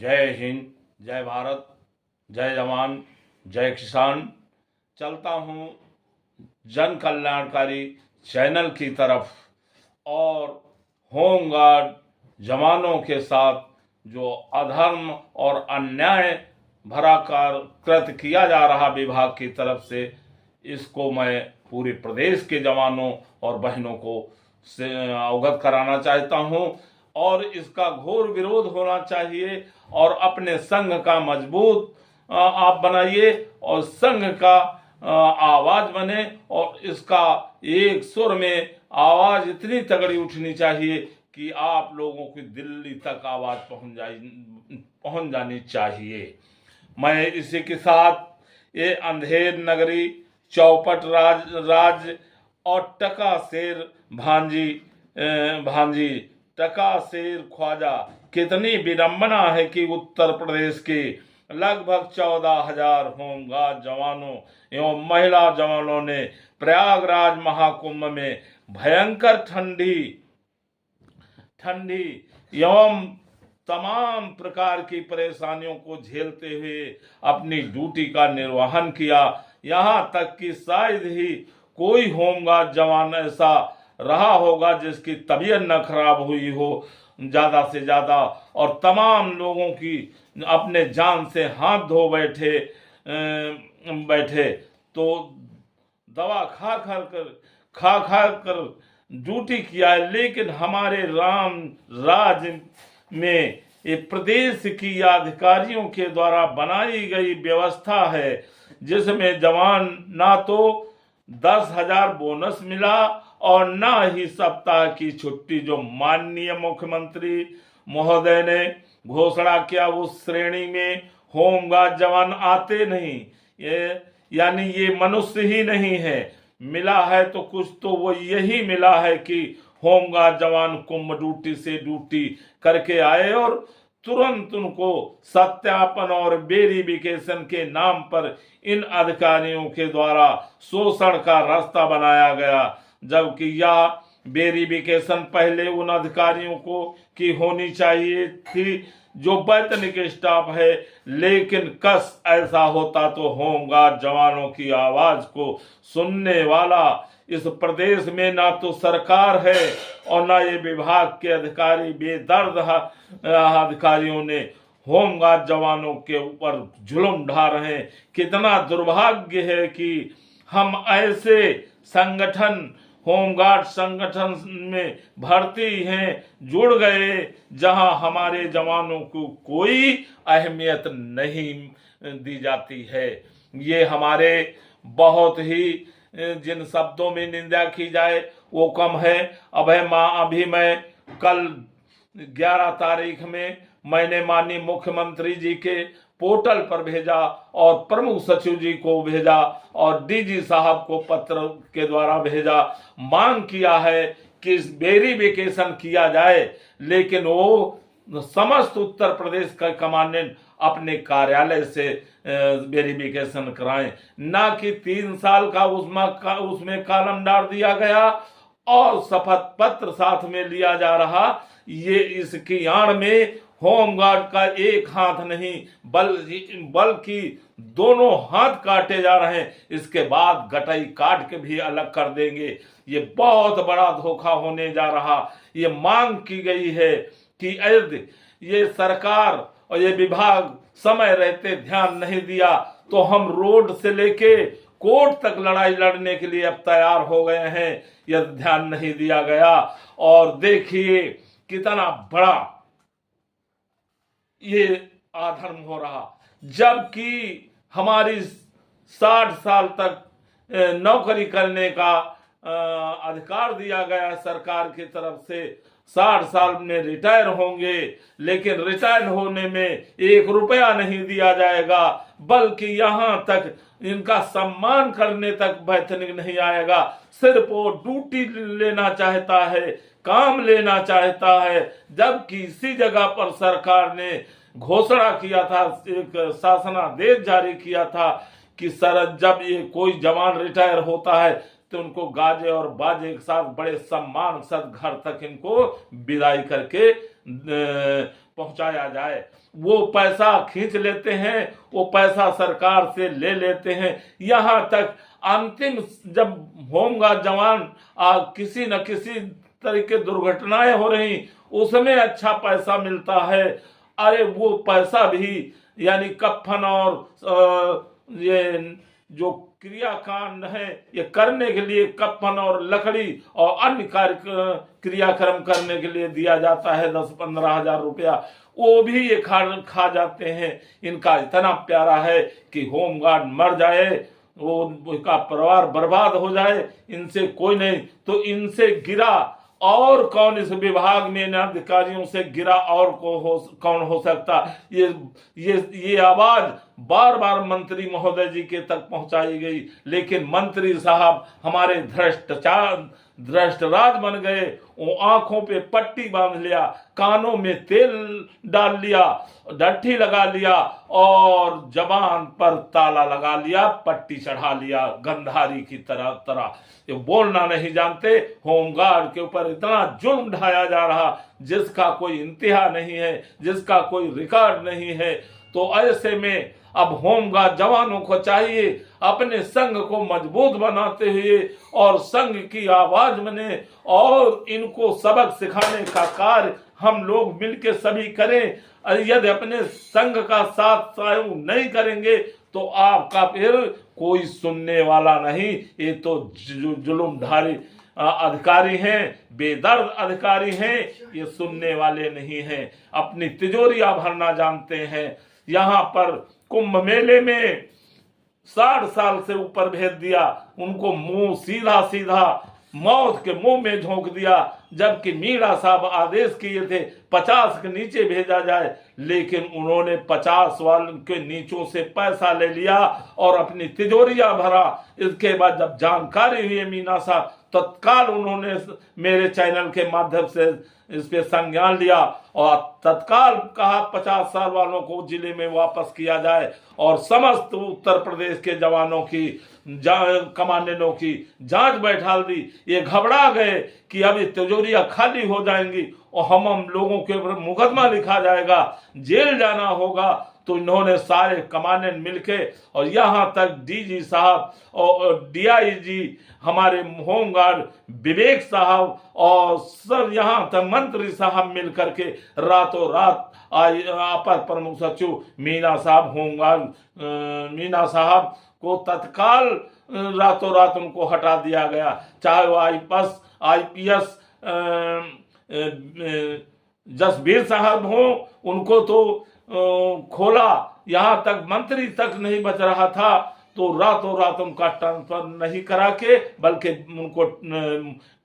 जय हिंद, जय भारत, जय जवान, जय किसान। चलता हूँ जन कल्याणकारी चैनल की तरफ और होमगार्ड जवानों के साथ जो अधर्म और अन्याय भरा कृत्य किया जा रहा विभाग की तरफ से, इसको मैं पूरे प्रदेश के जवानों और बहनों को से अवगत कराना चाहता हूं और इसका घोर विरोध होना चाहिए। और अपने संघ का मजबूत आप बनाइए और संघ का आवाज बने और इसका एक सुर में आवाज इतनी तगड़ी उठनी चाहिए कि आप लोगों की दिल्ली तक आवाज पहुंच जानी चाहिए। मैं इसी के साथ ये अंधेर नगरी, चौपट राज और टका शेर भांजी टका शेर ख्वाजा, कितनी विडंबना है कि उत्तर प्रदेश के लगभग 14,000 होमगार्ड जवानों एवं महिला जवानों ने प्रयागराज महाकुंभ में भयंकर ठंडी एवं तमाम प्रकार की परेशानियों को झेलते हुए अपनी ड्यूटी का निर्वहन किया। यहाँ तक कि शायद ही कोई होमगार्ड जवान ऐसा रहा होगा जिसकी तबीयत न खराब हुई हो ज्यादा से ज्यादा, और तमाम लोगों की अपने जान से हाथ धो बैठे तो दवा खा कर ड्यूटी किया है। लेकिन हमारे राम राज में ये प्रदेश की अधिकारियों के द्वारा बनाई गई व्यवस्था है जिसमें जवान ना तो 10,000 बोनस मिला और ना ही सप्ताह की छुट्टी जो माननीय मुख्यमंत्री महोदय ने घोषणा किया उस श्रेणी में होमगार्ड जवान आते नहीं। यानी ये मनुष्य ही नहीं है, मिला है तो कुछ तो वो यही मिला है कि होमगार्ड जवान कुंभ ड्यूटी से ड्यूटी करके आए और तुरंत उनको सत्यापन और वेरिफिकेशन के नाम पर इन अधिकारियों के द्वारा शोषण का रास्ता बनाया गया, जबकि यह वेरिफिकेशन पहले उन अधिकारियों को की होनी चाहिए थी जो वैतनिक स्टाफ है। लेकिन कस ऐसा होता तो होमगार्ड जवानों की आवाज को सुनने वाला इस प्रदेश में ना तो सरकार है और ना ये विभाग के अधिकारी। बेदर्द अधिकारियों ने होमगार्ड जवानों के ऊपर जुल्म ढा रहे हैं। कितना दुर्भाग्य है कि हम ऐसे संगठन होमगार्ड संगठन में भर्ती हैं, जुड़ गए जहां हमारे जवानों को कोई अहमियत नहीं दी जाती है। ये हमारे बहुत ही जिन शब्दों में निंदा की जाए वो कम है। अभी मैं कल 11 तारीख में मैंने माननीय मुख्यमंत्री जी के पोर्टल पर भेजा और प्रमुख सचिव जी को भेजा और डीजी साहब को पत्र के द्वारा भेजा, मांग किया है कि वेरिफिकेशन किया जाए। लेकिन वो समस्त उत्तर प्रदेश का कमांडेंट अपने कार्यालय से वेरिफिकेशन कराएं, ना कि 3 साल का उसमें कॉलम डाल दिया गया और शपथ पत्र साथ में लिया जा रहा। ये इसकी आड़ में होमगार्ड का एक हाथ नहीं बल्कि दोनों हाथ काटे जा रहे हैं। इसके बाद गटाई काट के भी अलग कर देंगे। ये बहुत बड़ा धोखा होने जा रहा। ये मांग की गई है कि यदि ये सरकार और ये विभाग समय रहते ध्यान नहीं दिया तो हम रोड से लेके कोर्ट तक लड़ाई लड़ने के लिए अब तैयार हो गए हैं, यदि ध्यान नहीं दिया गया। और देखिए कितना बड़ा ये अधर्म हो रहा, जबकि हमारी 60 साल तक नौकरी करने का अधिकार दिया गया सरकार की तरफ से। 60 साल में रिटायर होंगे, लेकिन रिटायर होने में 1 रुपया नहीं दिया जाएगा, बल्कि यहाँ तक इनका सम्मान करने तक वेतन नहीं आएगा। सिर्फ वो ड्यूटी लेना चाहता है, काम लेना चाहता है। जबकि इसी जगह पर सरकार ने घोषणा किया था, एक शासनादेश जारी किया था कि सर जब ये कोई जवान रिटायर होता है तो उनको गाजे और बाजे के साथ बड़े सम्मान के साथ घर तक इनको विदाई करके पहुंचाया जाए। वो पैसा खींच लेते हैं, वो पैसा सरकार से ले लेते हैं। यहाँ तक अंतिम जब होमगार्ड जवान किसी न किसी तरीके दुर्घटनाएं हो रही, उसमें अच्छा पैसा मिलता है। अरे वो पैसा भी यानी कफन और ये जो क्रियाकांड है ये करने के लिए कफन और लकड़ी और अन्य कार्य क्रियाक्रम करने के लिए दिया जाता है 10-15 हजार रुपया, वो भी ये खा जाते हैं। इनका इतना प्यारा है कि होमगार्ड मर जाए, वो उसका परिवार बर्बाद हो जाए, इनसे कोई नहीं। तो इनसे गिरा और कौन इस विभाग में इन अधिकारियों से गिरा और कौन हो सकता। ये आवाज बार बार मंत्री महोदय जी के तक पहुंचाई गई, लेकिन मंत्री साहब हमारे धृष्टराज बन गए। वो आंखों पे पट्टी बांध लिया, कानों में तेल डाल लिया, डट्ठी लगा लिया और जबान पर ताला लगा लिया, पट्टी चढ़ा लिया गंधारी की तरह। ये बोलना नहीं जानते। होमगार्ड के ऊपर इतना जुल्म ढाया जा रहा जिसका कोई इंतहा नहीं है, जिसका कोई रिकॉर्ड नहीं है। तो ऐसे में अब होमगार्ड जवानों को चाहिए अपने संघ को मजबूत बनाते हुए और संघ की आवाज बने और इनको सबक सिखाने का कार्य हम लोग मिलकर सभी करें। यदि अपने संघ का साथ सहयोग नहीं करेंगे तो आपका फिर कोई सुनने वाला नहीं। ये तो जुल्मधारी अधिकारी हैं, बेदर्द अधिकारी हैं, ये सुनने वाले नहीं हैं, अपनी तिजोरियां भरना जानते हैं। यहाँ पर कुंभ मेले में 60 साल से ऊपर भेज दिया, उनको मुंह सीधा मौत के मुंह में झोंक दिया, जबकि मीणा साहब आदेश किए थे 50 के नीचे भेजा जाए, लेकिन उन्होंने 50 वालों के नीचों से पैसा ले लिया और अपनी तिजोरियां भरा। इसके बाद जब जानकारी हुई मीणा साहब, तत्काल उन्होंने मेरे चैनल के माध्यम से इस पे संज्ञान लिया और तत्काल कहा 50 साल वालों को जिले में वापस किया जाए और समस्त उत्तर प्रदेश के जवानों की कमांडेंटों की जांच बैठा दी। ये घबरा गए कि अब ये तिजोरियां खाली हो जाएंगी और हम लोगों के ऊपर मुकदमा लिखा जाएगा, जेल जाना होगा। तो इन्होंने सारे कमांडेंट मिलके और यहाँ तक डीजी साहब और डीआईजी हमारे होमगार्ड विवेक साहब और सब यहाँ तक मंत्री साहब मिल करके रातों रात अपर प्रमुख सचिव मीणा साहब होमगार्ड मीणा साहब को तत्काल रातों रात उनको हटा दिया गया। चाहे वो आईपीएस जसबीर साहब हो, उनको तो खोला, यहाँ तक मंत्री तक नहीं बच रहा था, तो रातों रात उनका ट्रांसफर नहीं करा के बल्कि उनको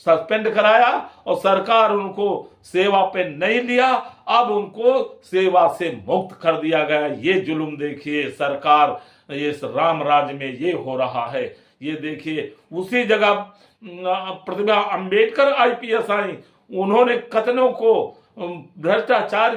सस्पेंड कराया और सरकार उनको सेवा पे नहीं लिया, अब उनको सेवा से मुक्त कर दिया गया। ये जुल्म देखिए सरकार, ये राम राज्य में ये हो रहा है। ये देखिए उसी जगह प्रतिभा अंबेडकर आईपीएस आई, उन्होंने कथनों को भ्रष्टाचार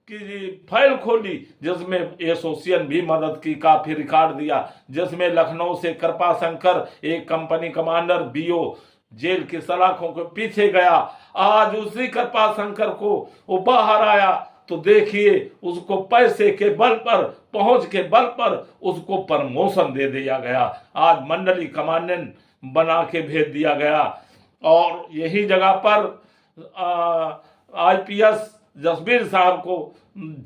की फाइल खोली जिसमें एसोसिएशन भी मदद की, काफी रिकॉर्ड दिया, जिसमें लखनऊ से कृपा शंकर एक कंपनी कमांडर बीओ जेल की सलाखों के पीछे गया। आज उसी कृपा शंकर को वो बाहर आया तो देखिए उसको पैसे के बल पर, पहुंच के बल पर उसको प्रमोशन दे दिया गया, आज मंडली कमांडेंट बना के भेज दिया गया। और यही जगह पर आईपीएस जसबीर साहब को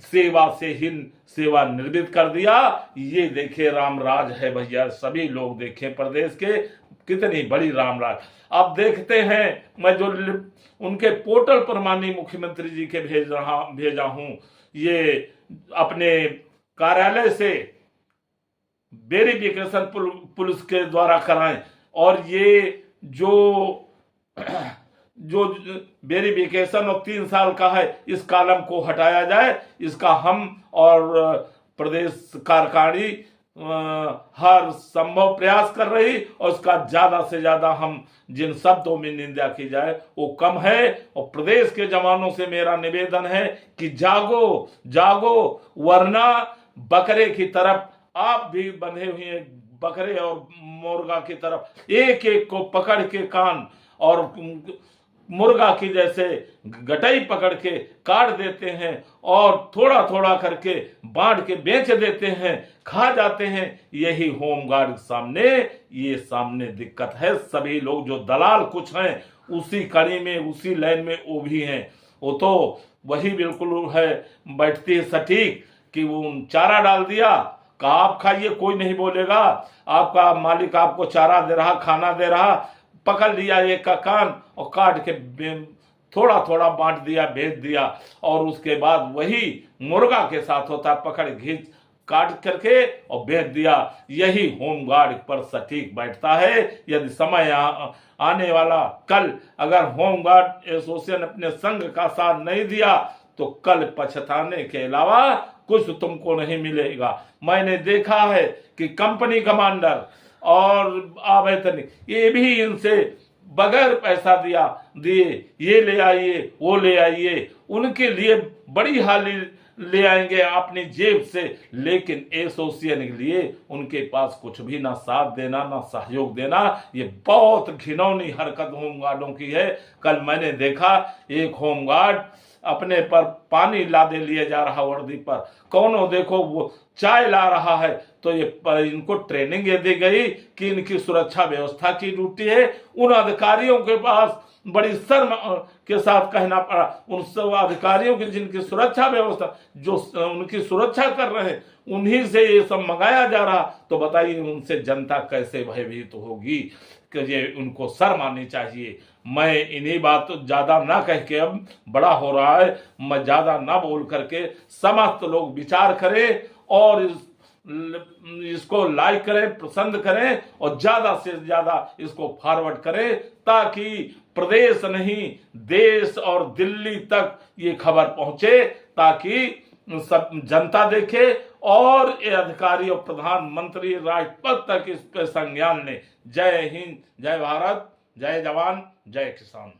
सेवा से ही सेवा निर्वित कर दिया। ये देखे रामराज है भैया, सभी लोग देखें प्रदेश के कितनी बड़ी रामराज। अब देखते हैं, मैं जो उनके पोर्टल पर माननीय मुख्यमंत्री जी के भेजा हूं, ये अपने कार्यालय से वेरिफिकेशन पुलिस के द्वारा कराएं और ये जो वेरिफिकेशन और 3 साल का है, इस कॉलम को हटाया जाए। इसका हम और प्रदेश कार्यकारिणी हर संभव प्रयास कर रही और इसका ज्यादा से ज्यादा हम जिन शब्दों में निंदा की जाए वो कम है। और प्रदेश के जवानों से मेरा निवेदन है कि जागो जागो, वरना बकरे की तरफ आप भी बंधे हुए, बकरे और मुर्गा की तरफ एक एक को पकड़ के कान और मुर्गा की जैसे गटाई पकड़ के काट देते हैं और थोड़ा थोड़ा करके बांट के बेच देते हैं, खा जाते हैं। यही होमगार्ड के सामने ये सामने दिक्कत है। सभी लोग जो दलाल कुछ हैं उसी कड़ी में, उसी लाइन में वो भी हैं। वो तो वही बिल्कुल है, बैठती है सटीक कि वो चारा डाल दिया, कहा आप खाइए, कोई नहीं बोलेगा, आपका मालिक आपको चारा दे रहा, खाना दे रहा, पकड़ लिया एक का कान और काट के थोड़ा थोड़ा बांट दिया, भेज दिया। और उसके बाद वही मुर्गा के साथ होता, पकड़ घींच काट करके और बेच दिया। यही होमगार्ड पर सटीक बैठता है। यदि समय आने वाला कल अगर होमगार्ड एसोसिएशन अपने संघ का साथ नहीं दिया तो कल पछताने के अलावा कुछ तुमको नहीं मिलेगा। मैंने देखा है कि कंपनी कमांडर और आवेदन ये भी इनसे बगैर पैसा दिए ये ले आइए, वो ले आइए, उनके लिए बड़ी हाली ले आएंगे अपनी जेब से, लेकिन एसोसिएशन के लिए उनके पास कुछ भी ना साथ देना ना सहयोग देना। ये बहुत घिनौनी हरकत होमगार्डों की है। कल मैंने देखा एक होमगार्ड अपने पर पानी लादे लिए जा रहा वर्दी पर, कौनो देखो वो चाय ला रहा है, तो ये इनको ट्रेनिंग ये दी गई कि इनकी सुरक्षा व्यवस्था की ड्यूटी है। उन अधिकारियों के पास बड़ी शर्म के साथ कहना पड़ा, उन सब अधिकारियों की जिनकी सुरक्षा व्यवस्था जो उनकी सुरक्षा कर रहे हैं उन्हीं से ये सब मंगाया जा रहा, तो बताइए उनसे जनता कैसे भयभीत होगी कि ये उनको शर्म आनी चाहिए। मैं इन्हीं बात ज्यादा ना कह के, अब बड़ा हो रहा है, मैं ज्यादा ना बोल करके समस्त लोग विचार करें और इसको लाइक करें, पसंद करें और ज्यादा से ज्यादा इसको फॉरवर्ड करें, ताकि प्रदेश नहीं देश और दिल्ली तक ये खबर पहुंचे, ताकि सब जनता देखे और ये अधिकारी और प्रधानमंत्री राष्ट्रपति तक इस पे संज्ञान ले। जय हिंद, जय भारत, जय जवान, जय किसान।